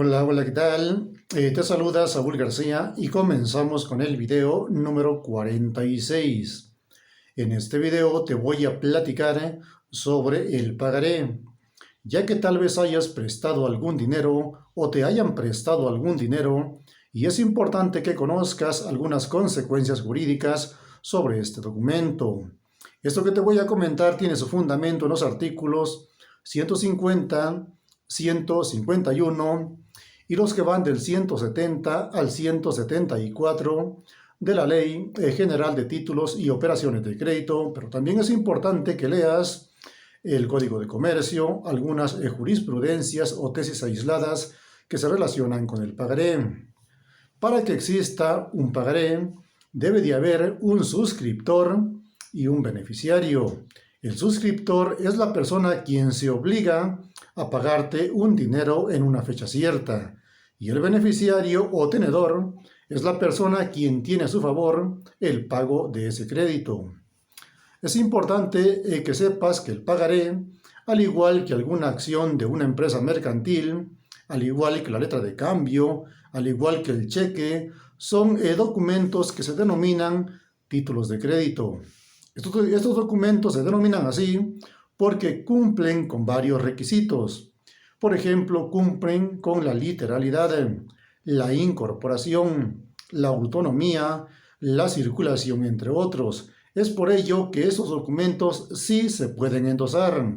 Hola, hola, ¿qué tal? Te saluda Saúl García y comenzamos con el video número 46. En este video te voy a platicar sobre el pagaré, ya que tal vez hayas prestado algún dinero o te hayan prestado algún dinero y es importante que conozcas algunas consecuencias jurídicas sobre este documento. Esto que te voy a comentar tiene su fundamento en los artículos 150, 151 y los que van del 170 al 174 de la Ley General de Títulos y Operaciones de Crédito, pero también es importante que leas el Código de Comercio, algunas jurisprudencias o tesis aisladas que se relacionan con el pagaré. Para que exista un pagaré, debe de haber un suscriptor y un beneficiario. El suscriptor es la persona quien se obliga a pagarte un dinero en una fecha cierta. Y el beneficiario o tenedor es la persona quien tiene a su favor el pago de ese crédito. Es importante que sepas que el pagaré, al igual que alguna acción de una empresa mercantil, al igual que la letra de cambio, al igual que el cheque, son documentos que se denominan títulos de crédito. Estos documentos se denominan así porque cumplen con varios requisitos. Por ejemplo, cumplen con la literalidad, la incorporación, la autonomía, la circulación, entre otros. Es por ello que estos documentos sí se pueden endosar.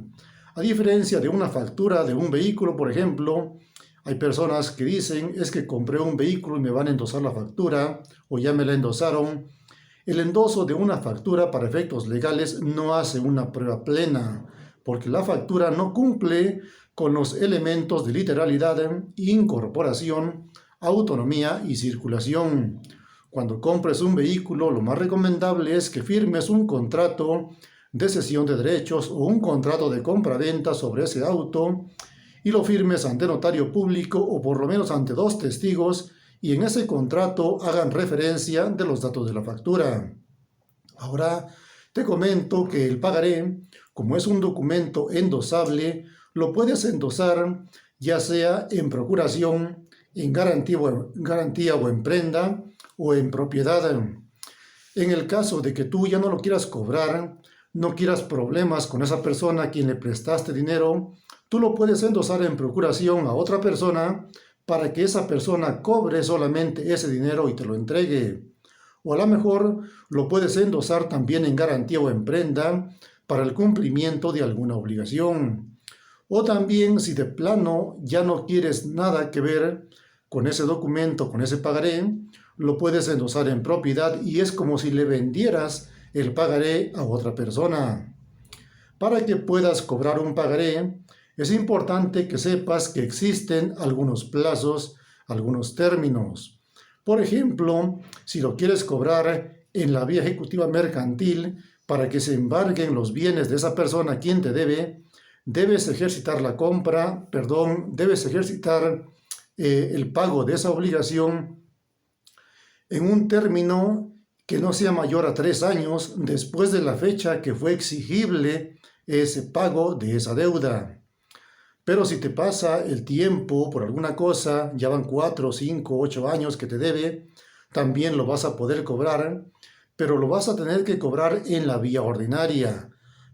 A diferencia de una factura de un vehículo, por ejemplo, hay personas que dicen, es que compré un vehículo y me van a endosar la factura, o ya me la endosaron. El endoso de una factura para efectos legales no hace una prueba plena, porque la factura no cumple con los elementos de literalidad, incorporación, autonomía y circulación. Cuando compres un vehículo, lo más recomendable es que firmes un contrato de cesión de derechos o un contrato de compra-venta sobre ese auto y lo firmes ante notario público o por lo menos ante 2 testigos y en ese contrato hagan referencia de los datos de la factura. Ahora te comento que el pagaré, como es un documento endosable, lo puedes endosar ya sea en procuración, en garantía o en prenda o en propiedad. En el caso de que tú ya no lo quieras cobrar, no quieras problemas con esa persona a quien le prestaste dinero, tú lo puedes endosar en procuración a otra persona para que esa persona cobre solamente ese dinero y te lo entregue. O a lo mejor lo puedes endosar también en garantía o en prenda para el cumplimiento de alguna obligación. O también si de plano ya no quieres nada que ver con ese documento, con ese pagaré, lo puedes endosar en propiedad y es como si le vendieras el pagaré a otra persona. Para que puedas cobrar un pagaré, es importante que sepas que existen algunos plazos, algunos términos. Por ejemplo, si lo quieres cobrar en la vía ejecutiva mercantil para que se embarguen los bienes de esa persona a quien te debe, debes ejercitar el pago de esa obligación en un término que no sea mayor a 3 años después de la fecha que fue exigible ese pago de esa deuda. Pero si te pasa el tiempo por alguna cosa, ya van 4, 5, 8 años que te debe, también lo vas a poder cobrar, pero lo vas a tener que cobrar en la vía ordinaria.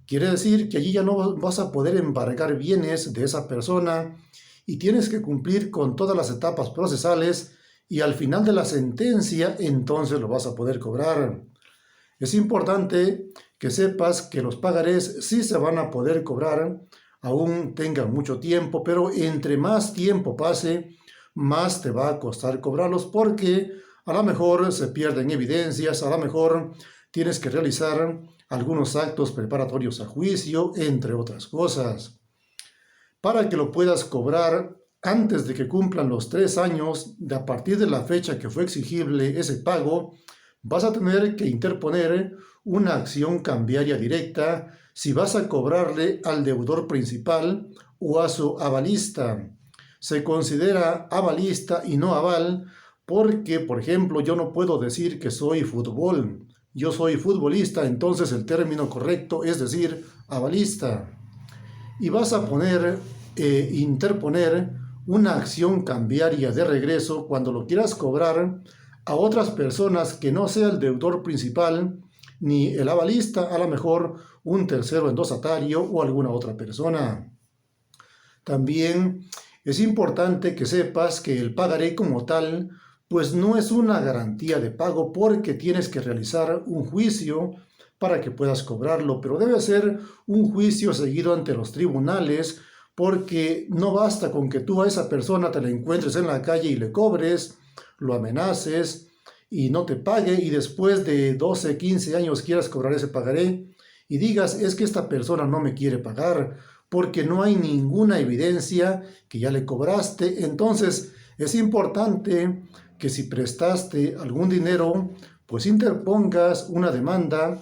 Quiere decir que allí ya no vas a poder embargar bienes de esa persona y tienes que cumplir con todas las etapas procesales y al final de la sentencia entonces lo vas a poder cobrar. Es importante que sepas que los pagarés sí se van a poder cobrar, aún tengan mucho tiempo, pero entre más tiempo pase, más te va a costar cobrarlos porque a lo mejor se pierden evidencias, a lo mejor tienes que realizar algunos actos preparatorios a juicio, entre otras cosas. Para que lo puedas cobrar antes de que cumplan los 3 años de a partir de la fecha que fue exigible ese pago, vas a tener que interponer una acción cambiaria directa si vas a cobrarle al deudor principal o a su avalista. Se considera avalista y no aval porque, por ejemplo, yo no puedo decir que soy fútbol. Yo soy futbolista, entonces el término correcto es decir avalista. Y vas a interponer una acción cambiaria de regreso cuando lo quieras cobrar a otras personas que no sea el deudor principal ni el avalista, a lo mejor un tercero endosatario o alguna otra persona. También es importante que sepas que el pagaré como tal, pues no es una garantía de pago porque tienes que realizar un juicio para que puedas cobrarlo, pero debe ser un juicio seguido ante los tribunales porque no basta con que tú a esa persona te la encuentres en la calle y le cobres, lo amenaces y no te pague y después de 12, 15 años quieras cobrar ese pagaré y digas es que esta persona no me quiere pagar porque no hay ninguna evidencia que ya le cobraste. Entonces es importante que si prestaste algún dinero, pues interpongas una demanda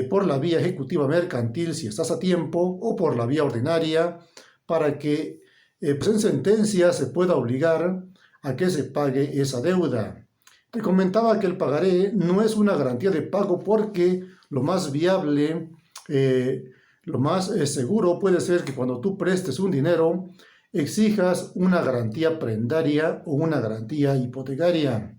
por la vía ejecutiva mercantil si estás a tiempo o por la vía ordinaria para que pues en sentencia se pueda obligar a que se pague esa deuda. Te comentaba que el pagaré no es una garantía de pago porque lo más viable, lo más seguro puede ser que cuando tú prestes un dinero exijas una garantía prendaria o una garantía hipotecaria.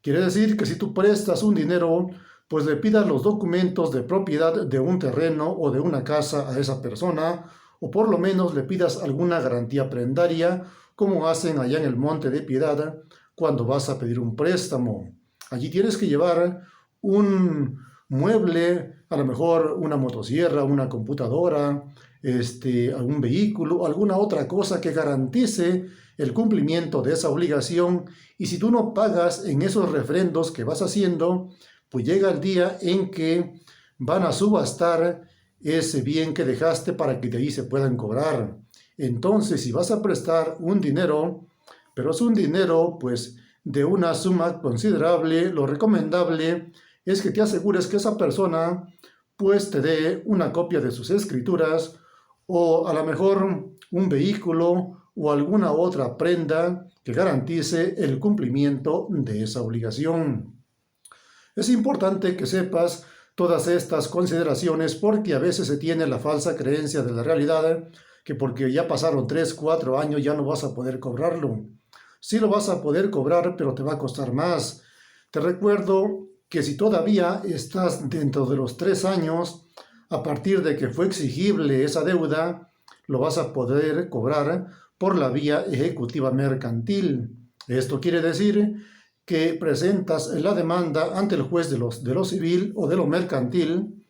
Quiere decir que si tú prestas un dinero, pues le pidas los documentos de propiedad de un terreno o de una casa a esa persona, o por lo menos le pidas alguna garantía prendaria, como hacen allá en el Monte de Piedad cuando vas a pedir un préstamo. Allí tienes que llevar un mueble, a lo mejor una motosierra, una computadora, algún vehículo, alguna otra cosa que garantice el cumplimiento de esa obligación. Y si tú no pagas en esos refrendos que vas haciendo, pues llega el día en que van a subastar ese bien que dejaste para que de ahí se puedan cobrar. Entonces, si vas a prestar un dinero, pero es un dinero pues de una suma considerable, lo recomendable es que te asegures que esa persona pues te dé una copia de sus escrituras o a lo mejor un vehículo o alguna otra prenda que garantice el cumplimiento de esa obligación. Es importante que sepas todas estas consideraciones porque a veces se tiene la falsa creencia de la realidad que porque ya pasaron 3, 4 años ya no vas a poder cobrarlo. Sí lo vas a poder cobrar, pero te va a costar más. Te recuerdo que si todavía estás dentro de los 3 años, a partir de que fue exigible esa deuda, lo vas a poder cobrar por la vía ejecutiva mercantil. Esto quiere decir que presentas la demanda ante el juez de lo civil o de lo mercantil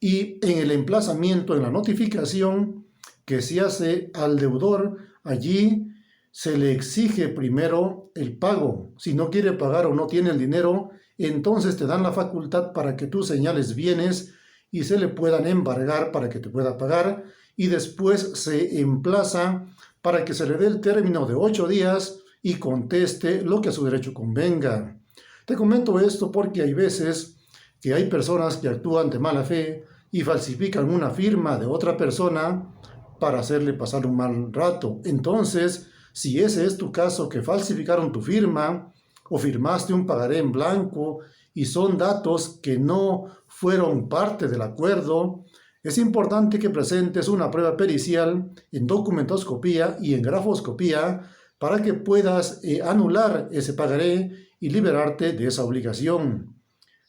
y en el emplazamiento, en la notificación que se hace al deudor, allí se le exige primero el pago. Si no quiere pagar o no tiene el dinero, entonces te dan la facultad para que tú señales bienes y se le puedan embargar para que te pueda pagar y después se emplaza para que se le dé el término de 8 días y conteste lo que a su derecho convenga. Te comento esto porque hay veces que hay personas que actúan de mala fe y falsifican una firma de otra persona para hacerle pasar un mal rato. Entonces, si ese es tu caso, que falsificaron tu firma o firmaste un pagaré en blanco y son datos que no fueron parte del acuerdo, es importante que presentes una prueba pericial en documentoscopía y en grafoscopía para que puedas anular ese pagaré y liberarte de esa obligación.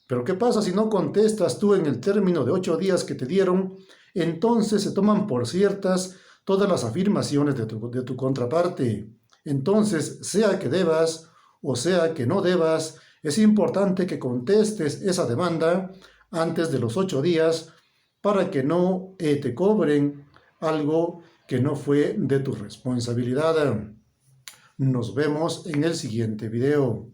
Pero ¿qué pasa si no contestas tú en el término de 8 días que te dieron? Entonces se toman por ciertas todas las afirmaciones de tu contraparte. Entonces, sea que debas o sea que no debas, es importante que contestes esa demanda antes de los 8 días para que no te cobren algo que no fue de tu responsabilidad. Nos vemos en el siguiente video.